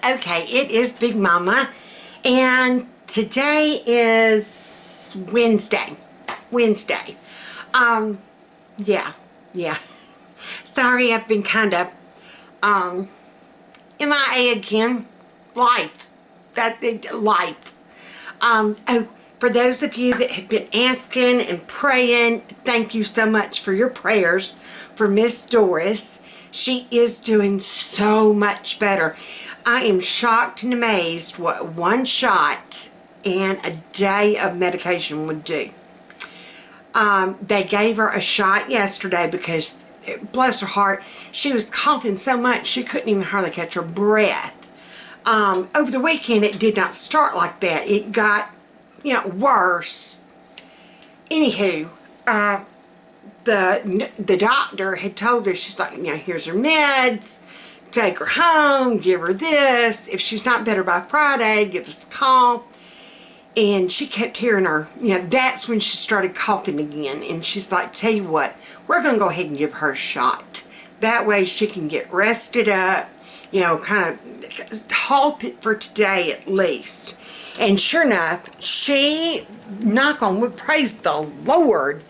Okay, it is Big Mama, and today is Wednesday. Yeah. Sorry, I've been kind of MIA again. Life. Oh, for those of you that have been asking and praying, thank you so much for your prayers for Miss Doris. She is doing so much better. I am shocked and amazed what one shot and a day of medication would do. They gave her a shot yesterday because, bless her heart, she was coughing so much she couldn't even hardly catch her breath. Over the weekend it did not start like that. It got, worse. Anywho, the doctor had told her, she's like, here's her meds. Take her home, give her this. If she's not better by Friday, give us a call. And she kept hearing her, that's when she started coughing again. And she's like, tell you what, we're going to go ahead and give her a shot. That way she can get rested up, kind of halt it for today at least. And sure enough, she, knock on wood, praise the Lord,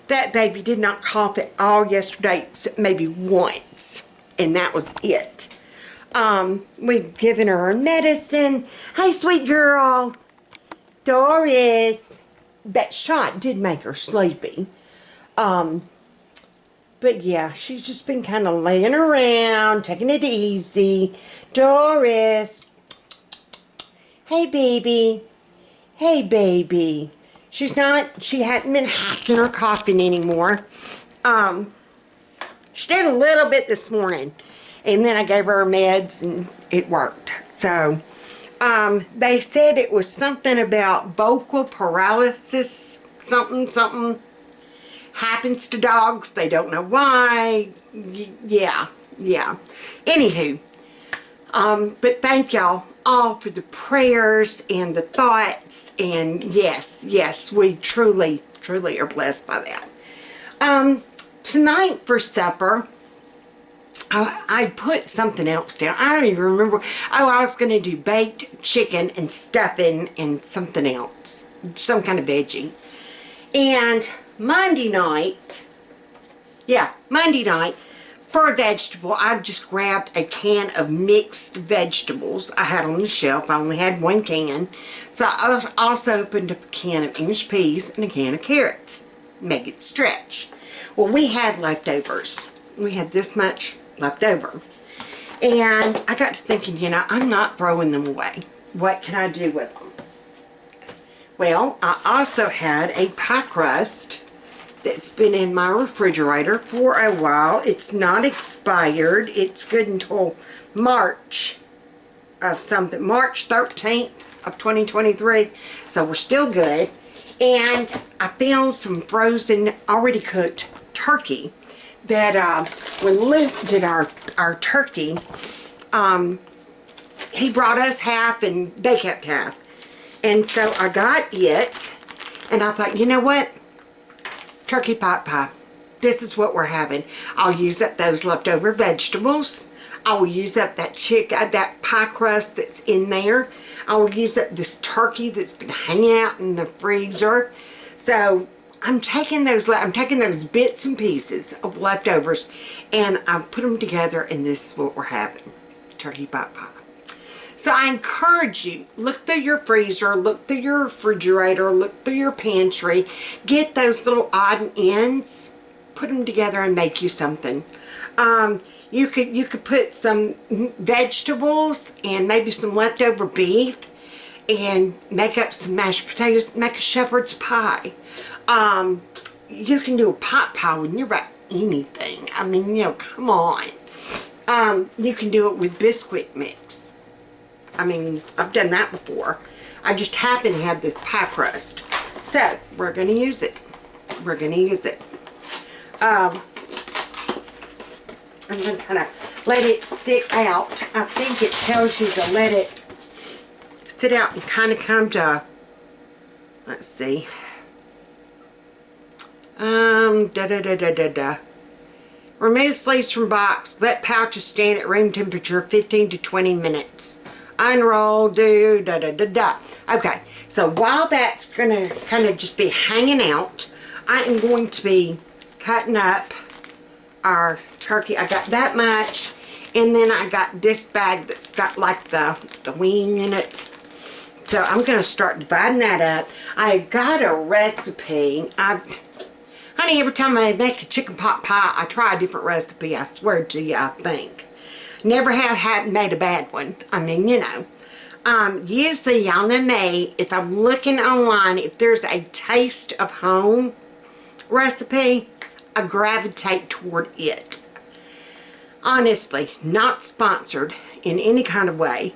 that baby did not cough at all yesterday, except maybe once. And that was it. We've given her medicine. Hey, sweet girl. Doris. That shot did make her sleepy. But yeah, she's just been kind of laying around, taking it easy. Doris. Hey, baby. Hey, baby. She hadn't been hacking or coughing anymore. She did a little bit this morning, and then I gave her meds and it worked. So they said it was something about vocal paralysis, something happens to dogs. They don't know why. Yeah. Anywho, but thank y'all all for the prayers and the thoughts, and yes, we truly are blessed by that. Tonight for supper, I put something else down. I don't even remember. Oh, I was going to do baked chicken and stuffing and something else. Some kind of veggie. And Monday night, for a vegetable, I just grabbed a can of mixed vegetables I had on the shelf. I only had one can. So I also opened up a can of English peas and a can of carrots. Make it stretch. Well, we had leftovers. We had this much left over. And I got to thinking, I'm not throwing them away. What can I do with them? Well, I also had a pie crust that's been in my refrigerator for a while. It's not expired. It's good until March of something. March 13th of 2023. So we're still good. And I found some frozen, already cooked turkey that when Luke did our turkey, he brought us half and they kept half. And so I got it, and I thought, you know what? Turkey pot pie. This is what we're having. I'll use up those leftover vegetables. I will use up that that pie crust that's in there. I will use up this turkey that's been hanging out in the freezer. So I'm taking those bits and pieces of leftovers, and I put them together, and this is what we're having: turkey pot pie. So I encourage you, look through your freezer, look through your refrigerator, look through your pantry, get those little odd ends, put them together and make you something. You could put some vegetables and maybe some leftover beef and make up some mashed potatoes, make a shepherd's pie. You can do a pot pie when you're about anything. I mean, you know, come on. You can do it with biscuit mix. I mean, I've done that before. I just happen to have this pie crust. So, we're going to use it. We're going to use it. I'm going to kind of let it sit out. I think it tells you to let it sit out and kind of come to, let's see. Remove sleeves from box. Let pouches stand at room temperature 15 to 20 minutes. Unroll, Okay, so while that's going to kind of just be hanging out, I am going to be cutting up our turkey. I got that much, and then I got this bag that's got like the wing in it. So I'm going to start dividing that up. I got a recipe. Honey, every time I make a chicken pot pie, I try a different recipe. I swear to you, I think. Never have made a bad one. I mean, you know. Usually, y'all know me, if I'm looking online, if there's a taste of home recipe, I gravitate toward it. Honestly, not sponsored in any kind of way,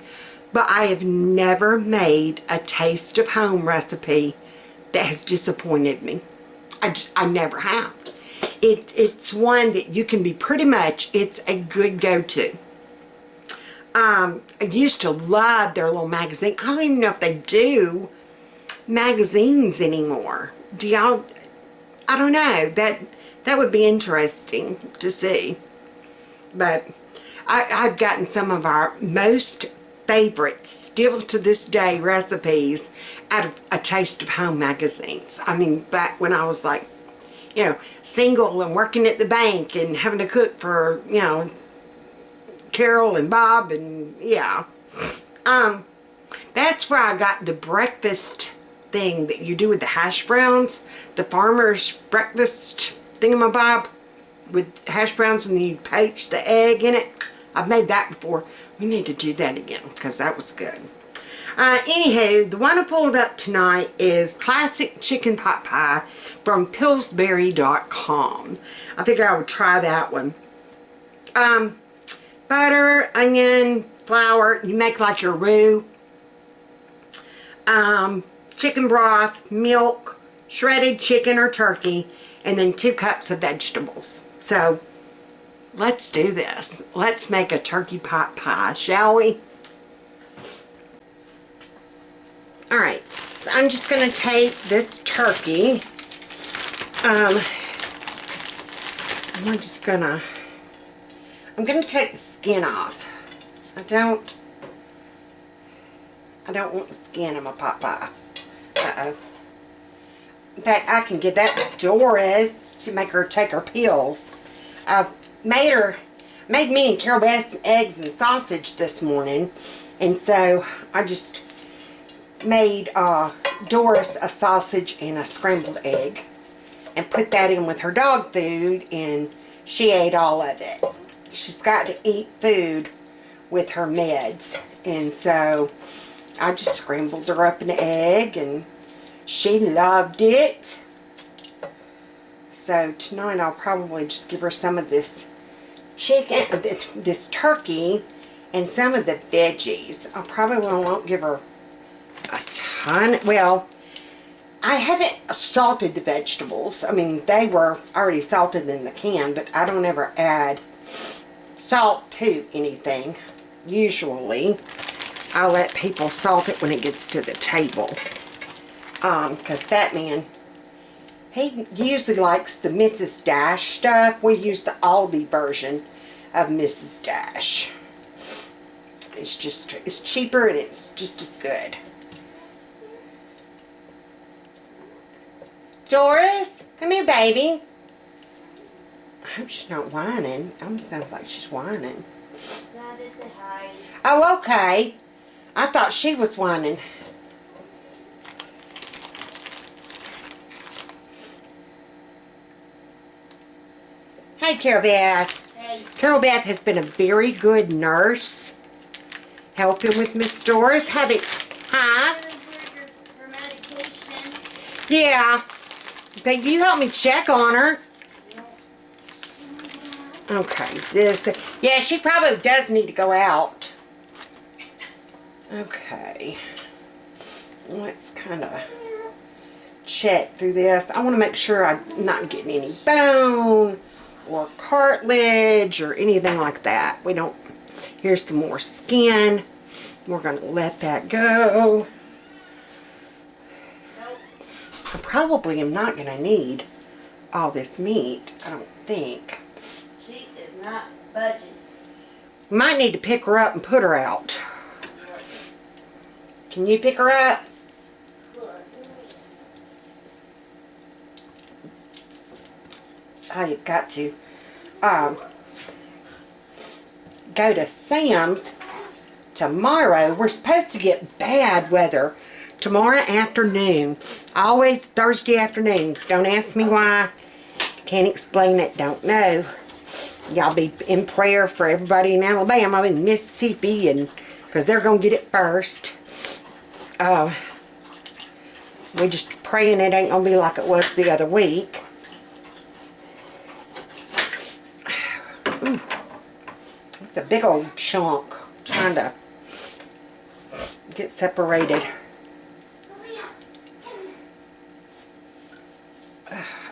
but I have never made a taste of home recipe that has disappointed me. I never have. It's one that you can be pretty much, it's a good go-to. I used to love their little magazine. I don't even know if they do magazines anymore. Do y'all? I don't know. That would be interesting to see. But I've gotten some of our most favorite, still to this day, recipes out of A Taste of Home magazines. I mean, back when I was like, you know, single and working at the bank and having to cook for, you know, Carol and Bob, and yeah. That's where I got the breakfast thing that you do with the hash browns, the farmer's breakfast thingamabob with hash browns, and you poach the egg in it. I've made that before. We need to do that again because that was good. Anywho, the one I pulled up tonight is Classic Chicken Pot Pie from Pillsbury.com. I figured I would try that one. Butter, onion, flour. You make like your roux. Chicken broth, milk, shredded chicken or turkey, and then 2 cups of vegetables. So, let's do this. Let's make a turkey pot pie, shall we? Alright, so I'm just going to take this turkey. I'm going to take the skin off. I don't want the skin in my pot pie. Uh-oh. In fact, I can get that to Doris to make her take her pills. I made me and Carol Beth some eggs and sausage this morning, and so I just made Doris a sausage and a scrambled egg and put that in with her dog food, and she ate all of it. She's got to eat food with her meds, and so I just scrambled her up an egg, and she loved it. So tonight I'll probably just give her some of this chicken, this turkey, and some of the veggies. I probably won't give her a ton. Well, I haven't salted the vegetables. I mean, they were already salted in the can, but I don't ever add salt to anything. Usually, I let people salt it when it gets to the table. Because FATMAN, he usually likes the Mrs. Dash stuff. We use the Aldi version of Mrs. Dash. It's just, it's cheaper and it's just as good. Doris, come here, baby. I hope she's not whining. It almost sounds like she's whining. No, this is hi. Oh, okay. I thought she was whining. Hey, Carol Beth. Hey. Carol Beth has been a very good nurse, helping with Miss Doris. Have it, huh? For medication. Yeah. But you help me check on her. Okay, this, yeah, she probably does need to go out. Okay. Let's kind of check through this. I want to make sure I'm not getting any bone or cartilage or anything like that. We don't, here's some more skin. We're going to let that go. I probably am not going to need all this meat, I don't think. She is not budging. Might need to pick her up and put her out. Can you pick her up? Oh, you've got to go to Sam's tomorrow. We're supposed to get bad weather tomorrow afternoon. Always Thursday afternoons. Don't ask me why. Can't explain it. Don't know. Y'all be in prayer for everybody in Alabama and Mississippi, and because they're going to get it first. We just praying it ain't going to be like it was the other week. Ooh, it's a big old chunk. Trying to get separated.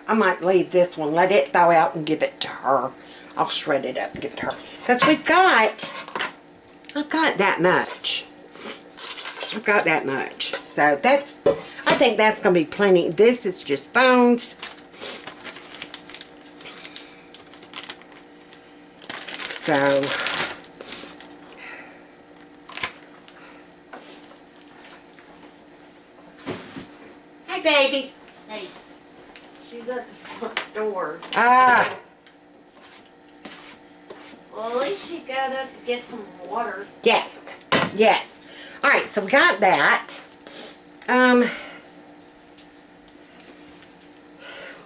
I might leave this one, let it thaw out and give it to her. I'll shred it up and give it to her. Because I've got that much. I've got that much. So that's, I think that's going to be plenty. This is just bones. So, hey baby. Hey. She's at the front door. Ah. Well, at least she got up to get some water. Yes. Yes. Alright, so we got that.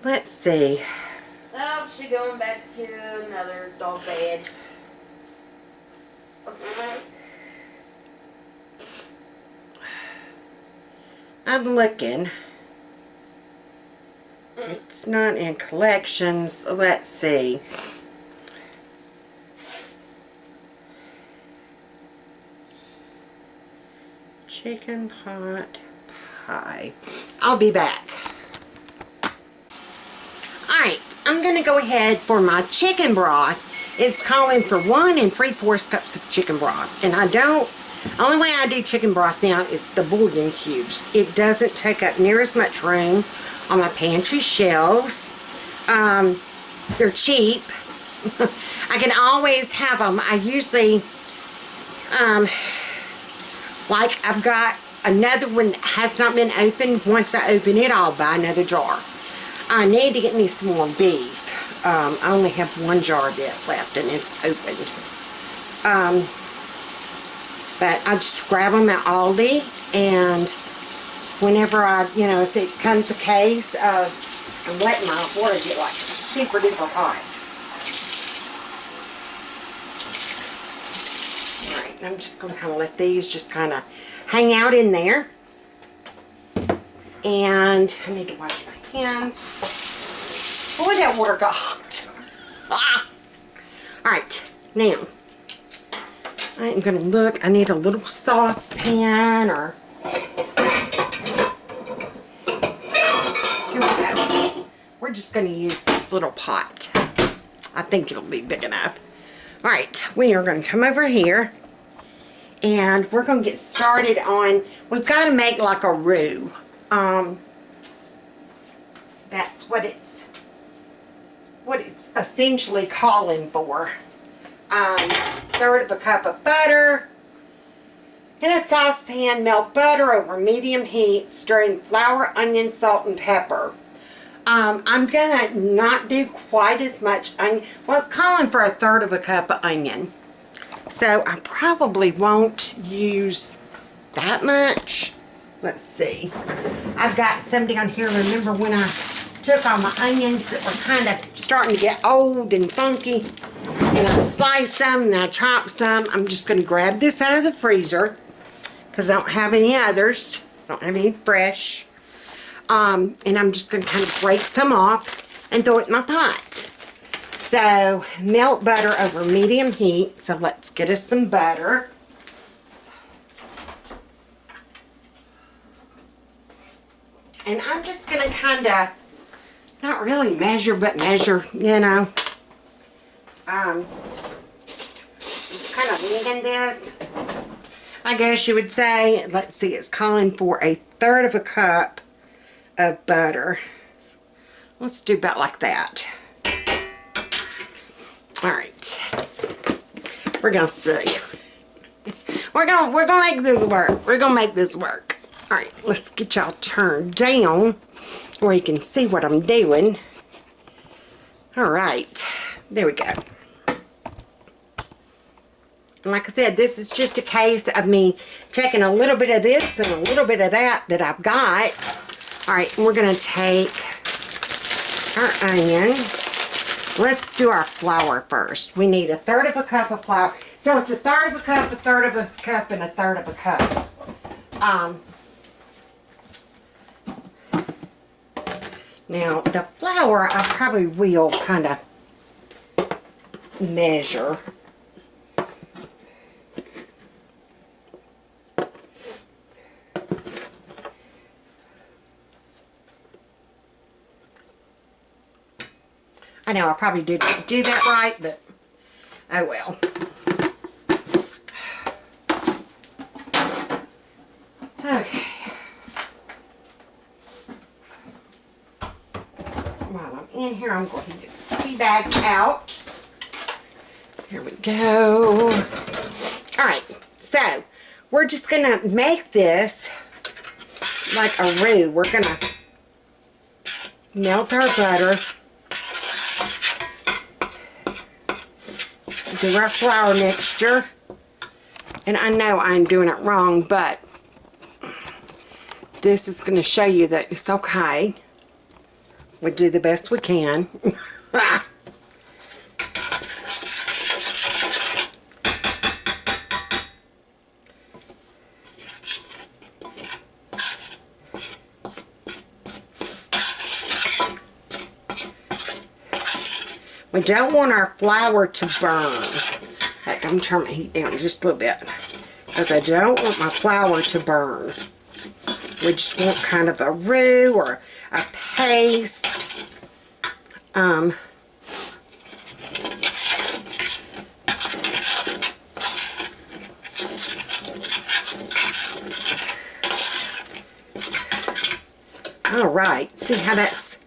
Let's see. Oh, she's going back to another dog bed. I'm looking. It's not in collections. Let's see. Chicken pot pie. I'll be back. Alright, I'm going to go ahead for my chicken broth. It's calling for 1 3/4 cups of chicken broth. And I don't, the only way I do chicken broth now is the bouillon cubes. It doesn't take up near as much room on my pantry shelves. They're cheap. I can always have them. I usually, like I've got another one that has not been opened. Once I open it, I'll buy another jar. I need to get me some more beef. I only have 1 jar of it left and it's opened. But I just grab them at Aldi, and whenever I, you know, if it comes a case of, I'm letting my water get like super duper hot. Alright, I'm just going to kind of let these just kind of hang out in there. And I need to wash my hands. Boy, that water got hot. Ah! Alright, now, I'm going to look. I need a little saucepan or... Here we go. We're just going to use this little pot. I think it'll be big enough. Alright, we are going to come over here. And we're going to get started on... We've got to make like a roux. That's what it's essentially calling for. 1/3 of a cup of butter, In a saucepan, melt butter over medium heat, stir in flour, onion, salt, and pepper. I'm going to not do quite as much onion. Well, it's calling for 1/3 cup of onion. So I probably won't use that much. Let's see. I've got some down here. Remember when I took all my onions that were kind of starting to get old and funky? And I sliced some and I chopped some. I'm just going to grab this out of the freezer because I don't have any others. I don't have any fresh. And I'm just going to kind of break some off and throw it in my pot. So, melt butter over medium heat. So, let's get us some butter. And I'm just going to kind of, not really measure, but measure, you know. Just kind of leaning this. I guess you would say, let's see, it's calling for 1/3 cup of butter. Let's do about like that. Alright. We're gonna see. We're gonna make this work. We're gonna make this work. Alright, let's get y'all turned down where you can see what I'm doing. Alright. There we go. And like I said, this is just a case of me taking a little bit of this and a little bit of that I've got. Alright, we're going to take our onion. Let's do our flour first. We need 1/3 cup of flour. So it's 1/3 cup, 1/3 cup, and 1/3 cup. Now, the flour, I probably will kind of measure. I know I probably didn't do that right, but oh well. Okay. While I'm in here, I'm going to get the tea bags out. Here we go. Alright, so we're just going to make this like a roux. We're going to melt our butter. Do our flour mixture. And I know I'm doing it wrong, but this is going to show you that it's okay. We do the best we can. We don't want our flour to burn. Heck, I'm turning my heat down just a little bit because I don't want my flour to burn. We just want kind of a roux or a paste. All right, see how that's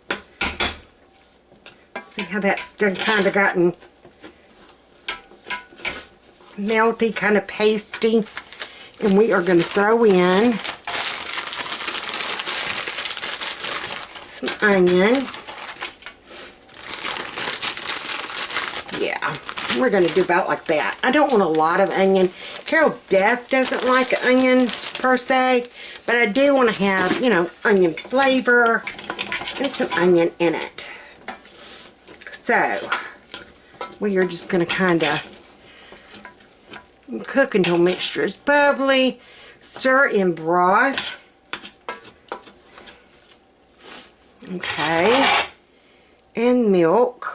kind of gotten melty, kind of pasty. And we are going to throw in some onion. Yeah, we're going to do about like that. I don't want a lot of onion. Carol Beth doesn't like onion per se, but I do want to have, you know, onion flavor and some onion in it. So, we are just going to kind of cook until mixture is bubbly. Stir in broth. Okay. And milk.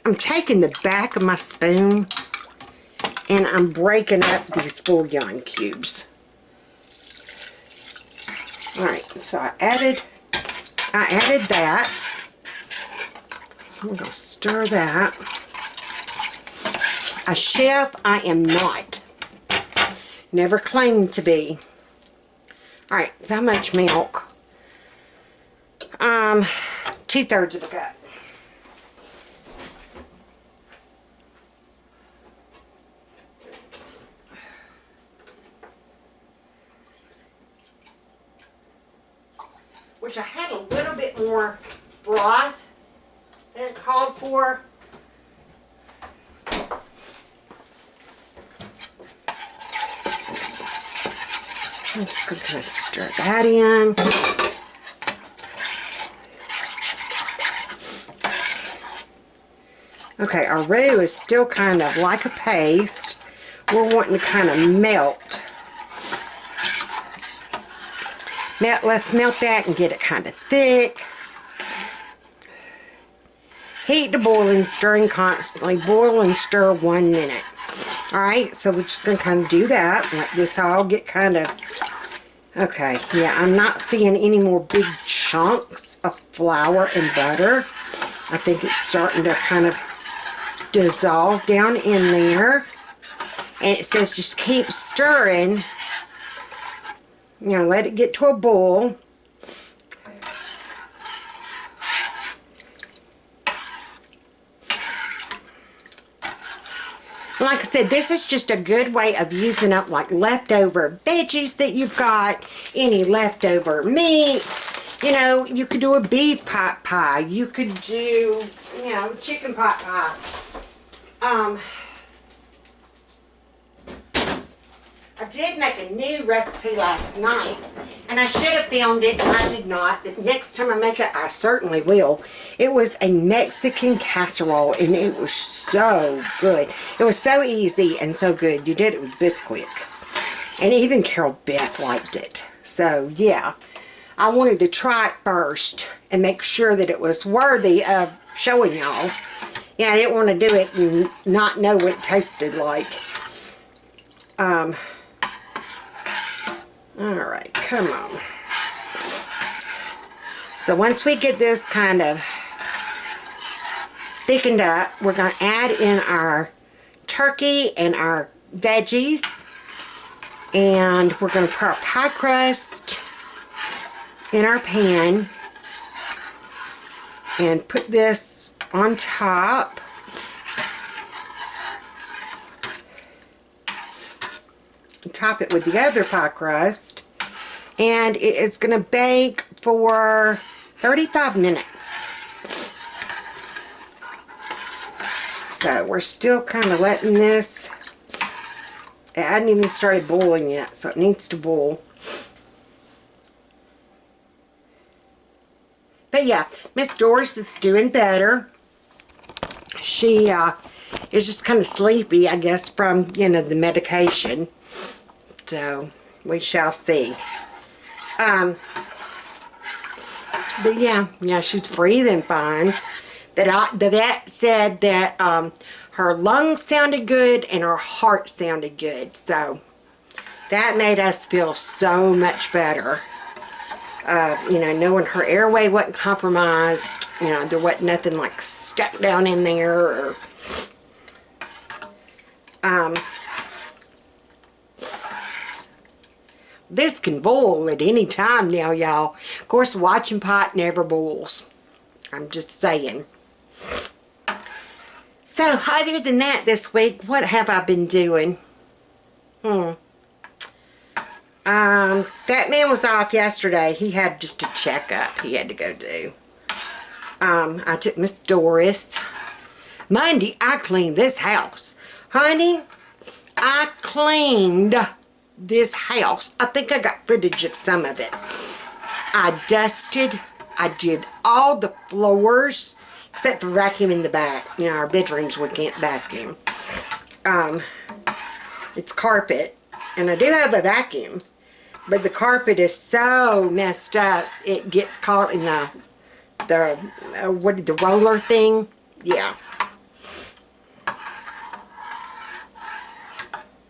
I'm taking the back of my spoon and I'm breaking up these bouillon cubes. Alright, so I added that. I'm going to stir that. A chef, I am not. Never claimed to be. Alright, so how much milk? 2/3 of a cup. Which I had a little bit more broth than it called for. I'm just going to kind of stir that in. Okay, our roux is still kind of like a paste. We're wanting to kind of melt. Let's melt that and get it kind of thick. Heat to boiling, stirring constantly. Boil and stir 1 minute. Alright, so we're just going to kind of do that. Let this all get kind of... Okay, yeah, I'm not seeing any more big chunks of flour and butter. I think it's starting to kind of dissolve down in there. And it says just keep stirring. You know, let it get to a boil. Like I said, this is just a good way of using up like leftover veggies that you've got, any leftover meat. You know, you could do a beef pot pie. You could do, you know, chicken pot pie. I did make a new recipe last night, and I should have filmed it, and I did not, but next time I make it, I certainly will. It was a Mexican casserole, and it was so good. It was so easy and so good. You did it with Bisquick. And even Carol Beth liked it. So, yeah. I wanted to try it first and make sure that it was worthy of showing y'all. Yeah, I didn't want to do it and not know what it tasted like. Alright, come on. So once we get this kind of thickened up, we're going to add in our turkey and our veggies. And we're going to put our pie crust in our pan. And put this on top. Top it with the other pie crust, and it is going to bake for 35 minutes. So we're still kind of letting this, it hadn't even started boiling yet, so it needs to boil. But yeah, Miss Doris is doing better. She is just kind of sleepy, I guess, from, you know, the medication. So, we shall see. But yeah, she's breathing fine. The vet said that her lungs sounded good and her heart sounded good. So, that made us feel so much better. You know, knowing her airway wasn't compromised. You know, there wasn't nothing like stuck down in there. Or, this can boil at any time now, y'all. Of course, watching pot never boils. I'm just saying. So, other than that this week, what have I been doing? FATMAN was off yesterday. He had just a checkup he had to go do. I took Miss Doris. Monday, I cleaned this house. Honey, I cleaned this house. I think I got footage of some of it. I dusted. I did all the floors except for vacuuming the back. You know, our bedrooms we can't vacuum. It's carpet, and I do have a vacuum, but the carpet is so messed up it gets caught in the roller thing. Yeah.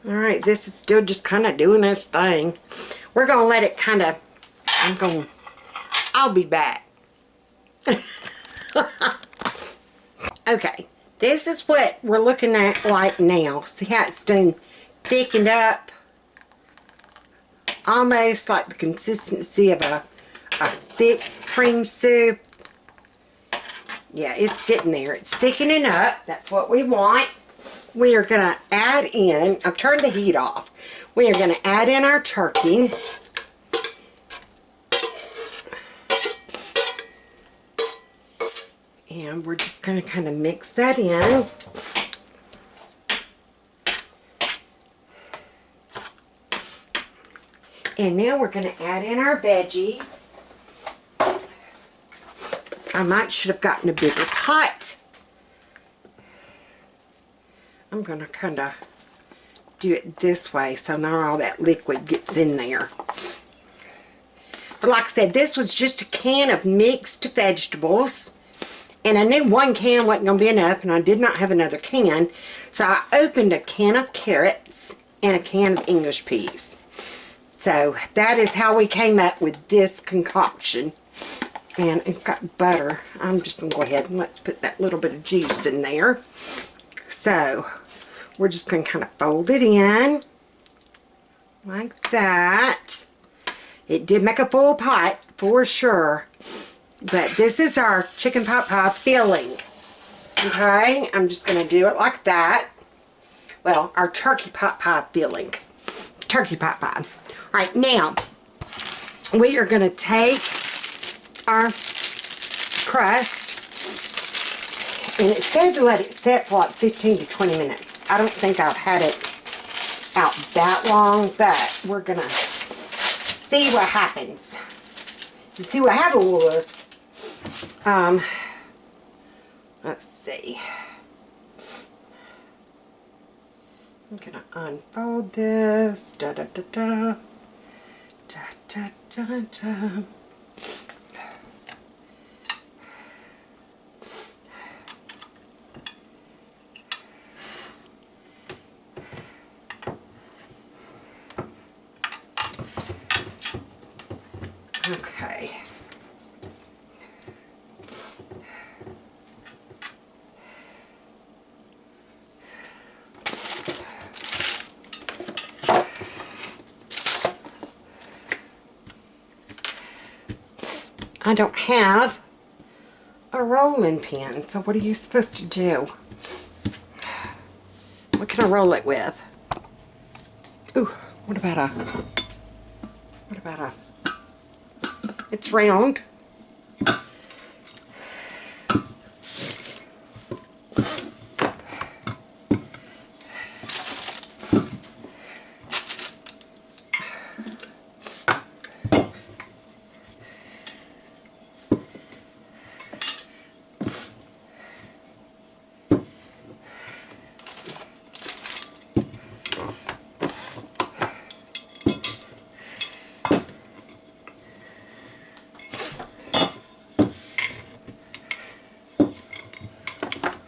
Alright, this is still just kind of doing its thing. We're going to let it kind of, I'll be back. Okay, this is what we're looking at like now. See how it's done thickened up? almost like the consistency of a thick cream soup. Yeah, it's getting there. It's thickening up. That's what we want. We are going to add in, I've turned the heat off. We are going to add in our turkey. And we're just going to kind of mix that in. And now we're going to add in our veggies. I should have gotten a bigger pot. I'm going to kind of do it this way so not all that liquid gets in there. But like I said, this was just a can of mixed vegetables. And I knew one can wasn't going to be enough, and I did not have another can. So I opened a can of carrots and a can of English peas. So that is how we came up with this concoction. And it's got butter. I'm just going to go ahead and let's put that little bit of juice in there. So we're just going to kind of fold it in like that. It did make a full pot for sure. But this is our chicken pot pie filling. Okay, I'm just going to do it like that. Well, our turkey pot pie filling. Turkey pot pie. Alright, now we are going to take our crust, and it said to let it set for like 15 to 20 minutes. I don't think I've had it out that long, but we're going to see what happens. You see what happened was, let's see. I'm going to unfold this. Da da da da. Da da da da. Okay. I don't have a rolling pin, so what are you supposed to do? What can I roll it with? Ooh, what about a, it's round.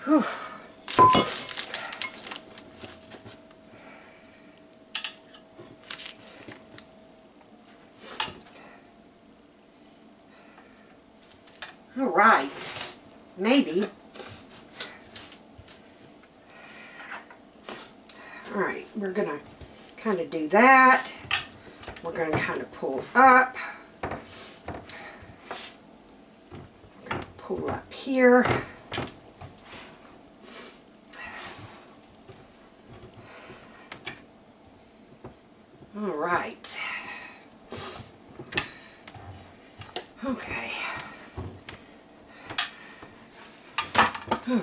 Whew. All right, maybe. All right, we're gonna kind of do that. We're gonna kind of pull up. We're gonna pull up here. All right. Okay. Whew.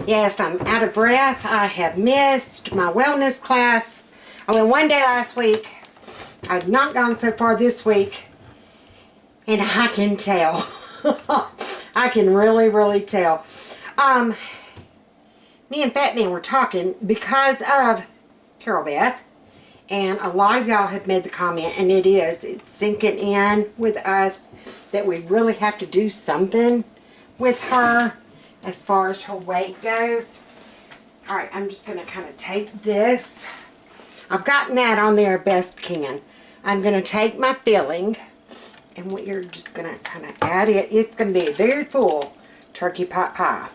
Yes, I'm out of breath. I have missed my wellness class. I went one day last week. I've not gone so far this week. And I can tell. I can really tell. Me and Fatman were talking because of Carol Beth, and a lot of y'all have made the comment, and it's sinking in with us that we really have to do something with her as far as her weight goes. Alright, I'm just going to kind of take this. I've gotten that on there best can. I'm going to take my filling, and we're just going to kind of add it. It's going to be a very full turkey pot pie.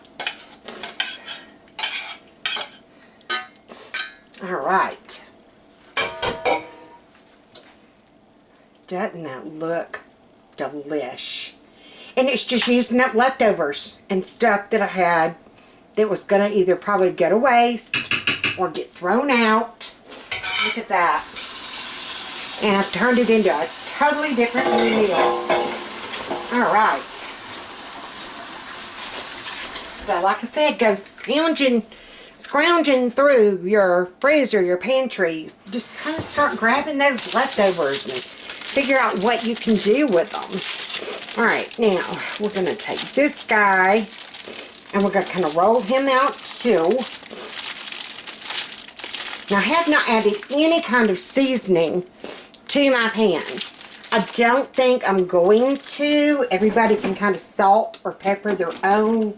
Alright. Doesn't that look delish? And it's just using up leftovers and stuff that I had that was going to either probably go to waste or get thrown out. Look at that. And I've turned it into a totally different meal. Alright. So like I said, go scrounging through your freezer, your pantry. Just kind of start grabbing those leftovers and figure out what you can do with them. Alright, now we're going to take this guy and we're going to kind of roll him out too. Now I have not added any kind of seasoning to my pan. I don't think I'm going to. Everybody can kind of salt or pepper their own.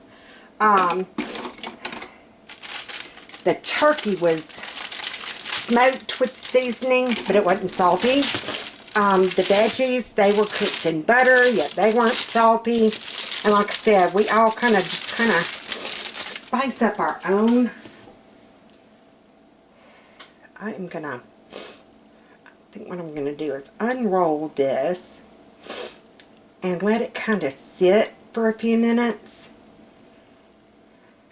The turkey was smoked with seasoning, but it wasn't salty. The veggies, they were cooked in butter, yet they weren't salty. And like I said, we all kind of spice up our own. I think what I'm going to do is unroll this and let it kind of sit for a few minutes.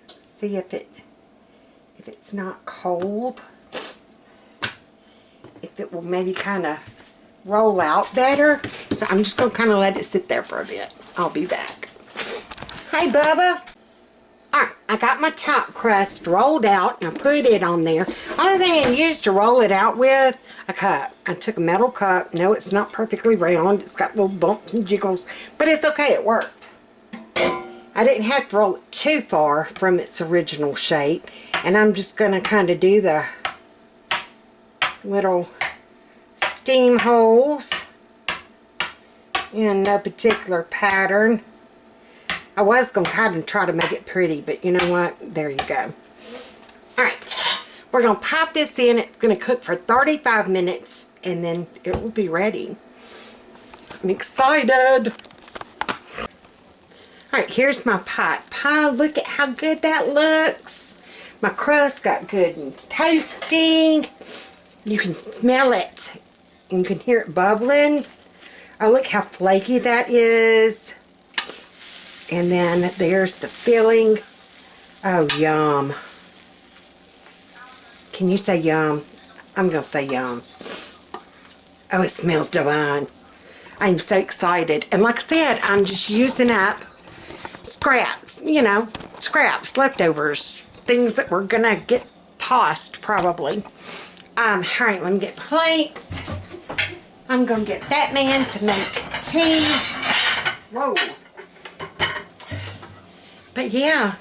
See if it's not cold. If it will maybe kind of roll out better. So I'm just going to kind of let it sit there for a bit. I'll be back. Hey, Bubba. Alright, I got my top crust rolled out and I put it on there. Only thing I used to roll it out with, a cup. I took a metal cup. No, it's not perfectly round. It's got little bumps and jiggles, but it's okay. It worked. I didn't have to roll it too far from its original shape. And I'm just going to kind of do the little steam holes in no particular pattern. I was going to kind of try to make it pretty, but you know what? There you go. Alright, we're going to pop this in. It's going to cook for 35 minutes and then it will be ready. I'm excited. Alright, here's my pot pie. Look at how good that looks. My crust got good and toasting. You can smell it. You can hear it bubbling. Oh, look how flaky that is. And then there's the filling. Oh, yum. Can you say yum? I'm going to say yum. Oh, it smells divine. I'm so excited. And like I said, I'm just using up scraps, you know, scraps, leftovers, things that we're going to get tossed probably. Alright, let me get plates. I'm going to get FATMAN to make tea. Whoa. But yeah,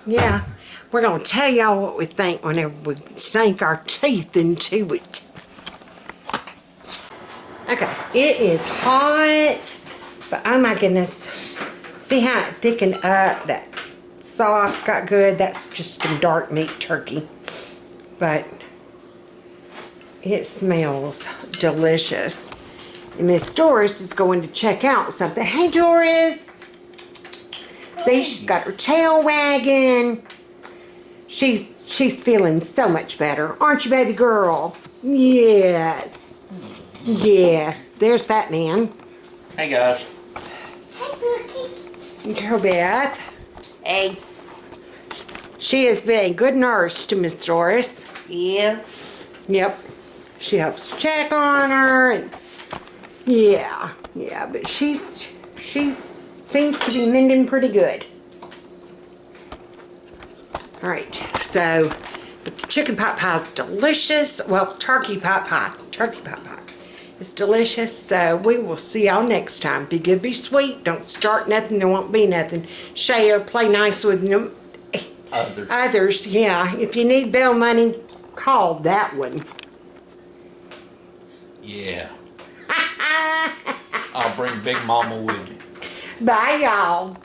we're going to tell y'all what we think whenever we sink our teeth into it. Okay, it is hot, but oh my goodness. See how it thickened up? That sauce got good. That's just some dark meat turkey. But it smells delicious. And Miss Doris is going to check out something. Hey, Doris. See, she's got her tail wagging. She's feeling so much better. Aren't you, baby girl? Yes. Yes. There's FATMAN. Hey, guys. Girl Beth. Hey. She has been a good nurse to Miss Doris. Yeah. Yep. She helps check on her and yeah, but she's seems to be mending pretty good. Alright, so but the chicken pot pie is delicious. Well, turkey pot pie. Turkey pot pie. It's delicious, so we will see y'all next time. Be good, be sweet. Don't start nothing, there won't be nothing. Share, play nice with them. Others, yeah. If you need bail money, call that one. Yeah. I'll bring Big Mama with you. Bye, y'all.